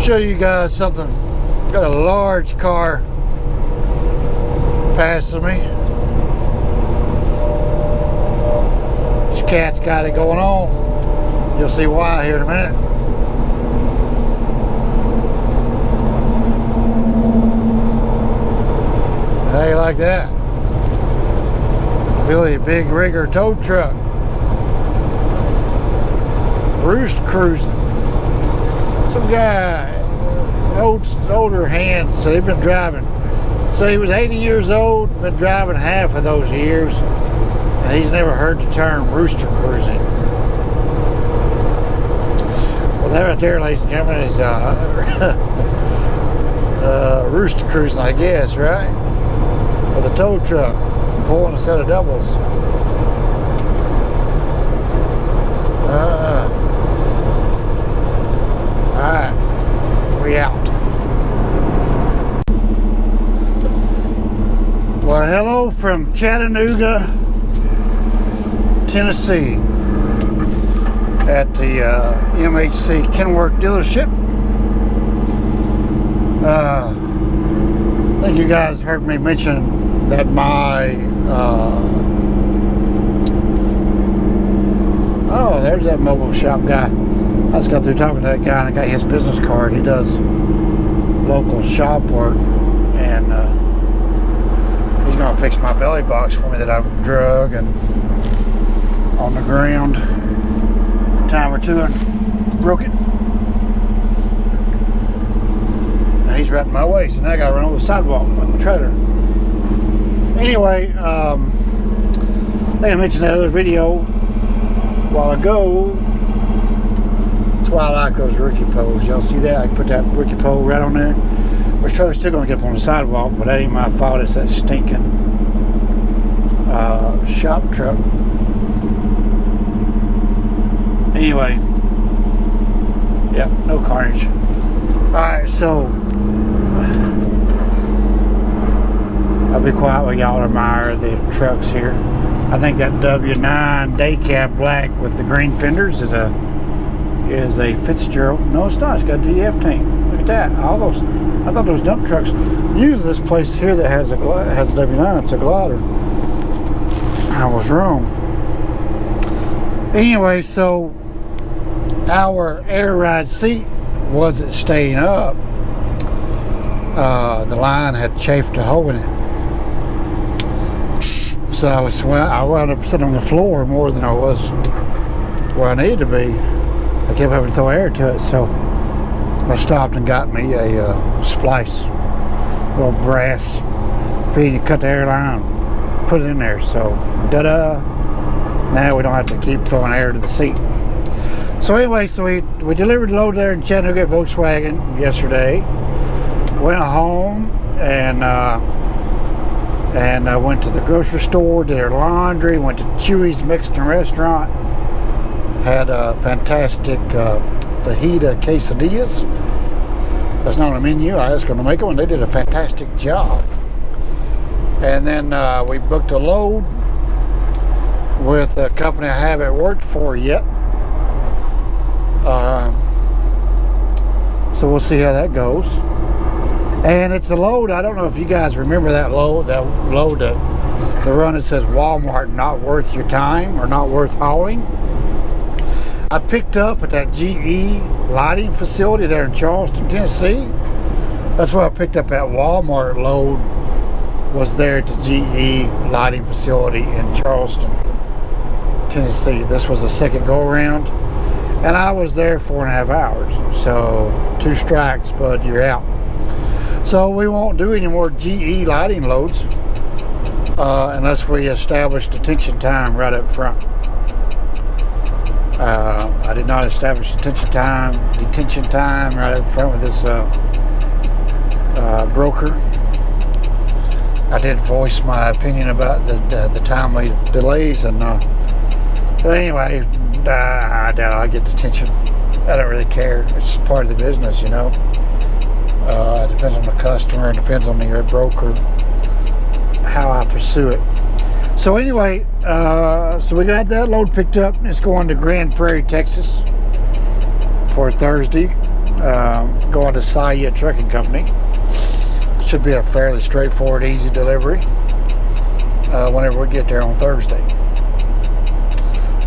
Show you guys something. Got a large car passing me. This cat's got it going on. You'll see why here in a minute. How you like that? Billy Big Rigger tow truck. Roost cruising. Some guy, older hand, so he'd been driving. So he was 80 years old, been driving half of those years, and he's never heard the term rooster cruising. Well, that right there, ladies and gentlemen, is rooster cruising, I guess, right? With a tow truck pulling a set of doubles. Alright, we out. Well, hello from Chattanooga, Tennessee, at the MHC Kenworth dealership. I think you guys heard me mention that my oh, there's that mobile shop guy. I just got through talking to that guy and I got his business card. He does local shop work, and he's gonna fix my belly box for me that I've drug and on the ground a time or two and broke it. Now he's right in my way, so now I gotta run over the sidewalk with my trailer. Anyway, I think I mentioned that other video a while ago. That's why I like those rookie poles. Y'all see that? I can put that rookie pole right on there. Which trailer's still gonna get up on the sidewalk, but that ain't my fault. It's that stinking shop truck. Anyway, yeah, no carnage. Alright, so I'll be quiet while y'all admire the trucks here. I think that W9 day cab black with the green fenders is a Fitzgerald. No, it's not. It's got a DF tank. Look at that. All those. I thought those dump trucks. Use this place here that has a W9. It's a glider. I was wrong. Anyway, so our air ride seat wasn't staying up. The line had chafed a hole in it. So I wound up sitting on the floor more than I was where I needed to be. I kept having to throw air to it, so I stopped and got me a splice, little brass feed. You cut the air line, put it in there. So, da-da! Now we don't have to keep throwing air to the seat. So anyway, so we delivered the load there in Chattanooga at Volkswagen yesterday. Went home and I went to the grocery store, did our laundry, went to Chewy's Mexican restaurant, had a fantastic fajita quesadillas. That's not on the menu. I asked them to make them, and they did a fantastic job. And then we booked a load with a company I haven't worked for yet. So we'll see how that goes. And it's a load. I don't know if you guys remember that load. The run that says Walmart not worth your time or not worth hauling. I picked up at that GE lighting facility there in Charleston, Tennessee. That's where I picked up that Walmart load, was there at the GE lighting facility in Charleston, Tennessee. This was the second go around, and I was there 4.5 hours. So 2 strikes, bud, you're out. So we won't do any more GE lighting loads unless we establish detention time right up front. I did not establish detention time right up front with this broker. I did voice my opinion about the timely delays, and but anyway, I doubt I'll get detention. I don't really care. It's just part of the business, you know. It depends on the customer. It depends on the broker, how I pursue it. So anyway, so we got that load picked up. It's going to Grand Prairie, Texas for Thursday. going to Saya Trucking Company. Should be a fairly straightforward, easy delivery whenever we get there on Thursday.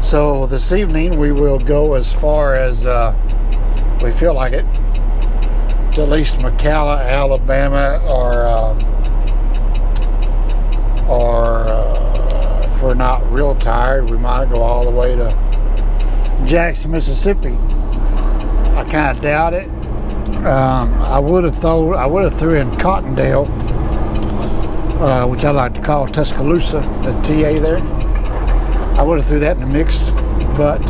So this evening we will go as far as we feel like it, to at least McCalla, Alabama, or if we're not real tired, we might go all the way to Jackson, Mississippi. I kind of doubt it. I would have threw in Cottondale, which I like to call Tuscaloosa, the TA there. I would have threw that in the mix, but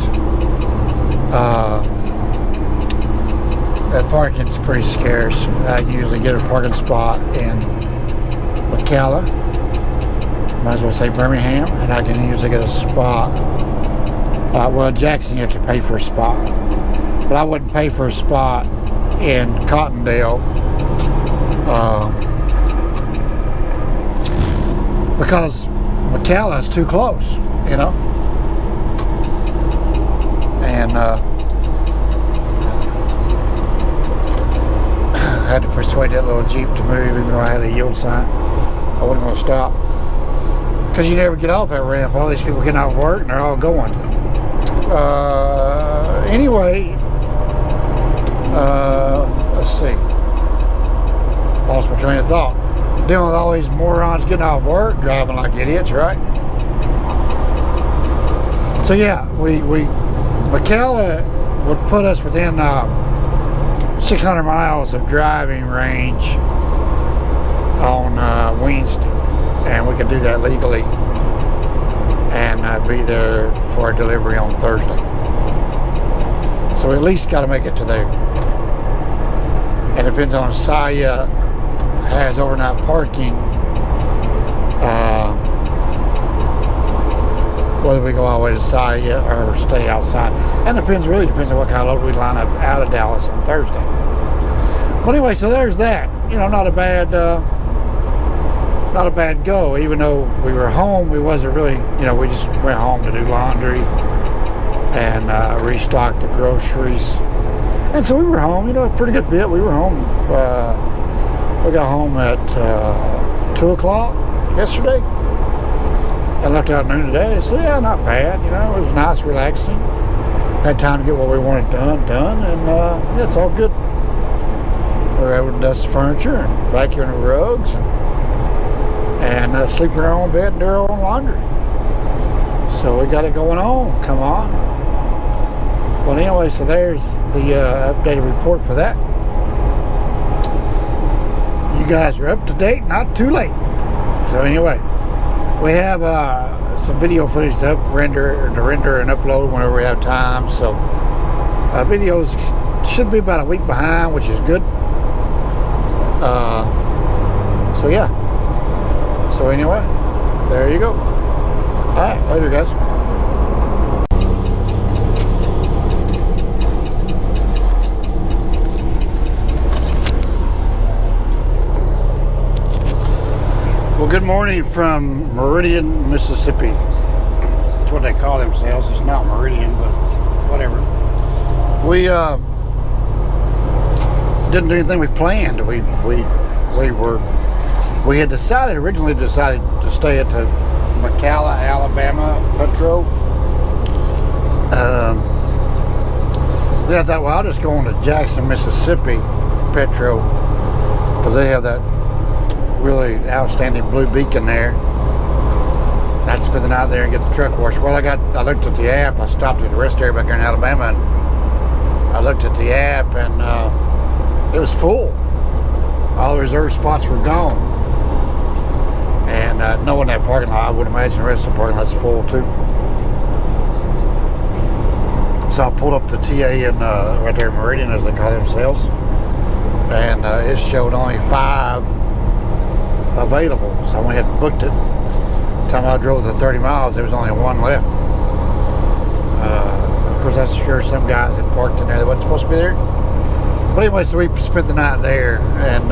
that parking's pretty scarce. I usually get a parking spot in McCalla, might as well say Birmingham, and I can usually get a spot. Well, Jackson, you have to pay for a spot, but I wouldn't pay for a spot in Cottondale because McCalla is too close, you know. And I had to persuade that little Jeep to move, even though I had a yield sign. I wasn't going to stop because you never get off that ramp. All these people getting out of work and they're all going. Anyway, let's see. Lost my train of thought. Dealing with all these morons getting off work, driving like idiots, right? So yeah, McCalla would put us within 600 miles of driving range on Wednesday, and we can do that legally and be there for a delivery on Thursday. So we at least got to make it to there. And it depends on if Saya has overnight parking, whether we go all the way to Saya or stay outside. And really depends on what kind of load we line up out of Dallas on Thursday. Well, anyway, so there's that. You know, not a bad go. Even though we were home, we wasn't really, you know, we just went home to do laundry and restock the groceries. And so we were home, you know, a pretty good bit. We were home, we got home at 2 o'clock yesterday and left out noon today. So yeah, not bad, you know, it was nice, relaxing. Had time to get what we wanted done, and yeah, it's all good. We were able to dust the furniture and vacuum the rugs and sleep in our own bed and do our own laundry. So we got it going on, come on. Well, anyway, so there's the updated report for that. You guys are up to date, not too late. So anyway, we have some video footage to render and upload whenever we have time. So videos should be about a week behind, which is good. So yeah. So anyway, there you go. All right, later, guys. Well, good morning from Meridian, Mississippi. That's what they call themselves. It's not Meridian, but whatever. We didn't do anything we planned. We had originally decided to stay at the McCalla, Alabama Petro. Then I thought, well, I'll just go on to Jackson, Mississippi Petro, because they have that really outstanding blue beacon there. And I'd spend the night there and get the truck washed. Well, I looked at the app. I stopped at the rest area back here in Alabama, and I looked at the app, and it was full. All the reserved spots were gone. And knowing that parking lot, I would imagine the rest of the parking lot's full too. So I pulled up the TA in right there in Meridian, as they call themselves, and it showed only 5 available. So I went ahead and booked it. By the time I drove the 30 miles, there was only 1 left. Of course, I'm sure some guys had parked in there that wasn't supposed to be there. But anyway, so we spent the night there, and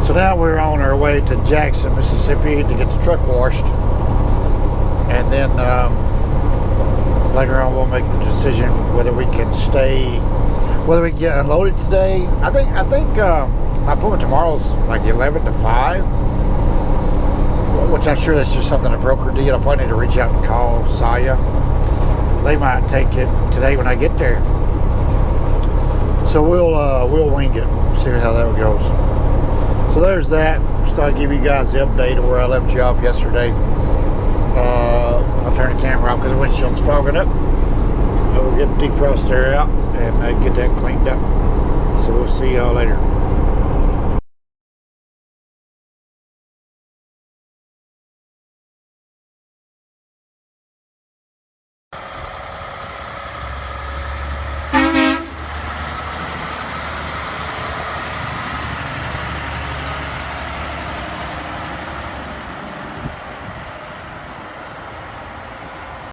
so now we're on our way to Jackson, Mississippi to get the truck washed, and then later on we'll make the decision whether we can stay. whether we can get unloaded today. I think my appointment tomorrow's like 11 to 5, which I'm sure that's just something a broker did. I'll probably need to reach out and call Saya. They might take it today when I get there. So we'll wing it, see how that goes. So there's that. Just thought I'd give you guys the update of where I left you off yesterday. I'll turn the camera off because the windshield's fogging up. We'll get the defroster out and get that cleaned up. So we'll see y'all later.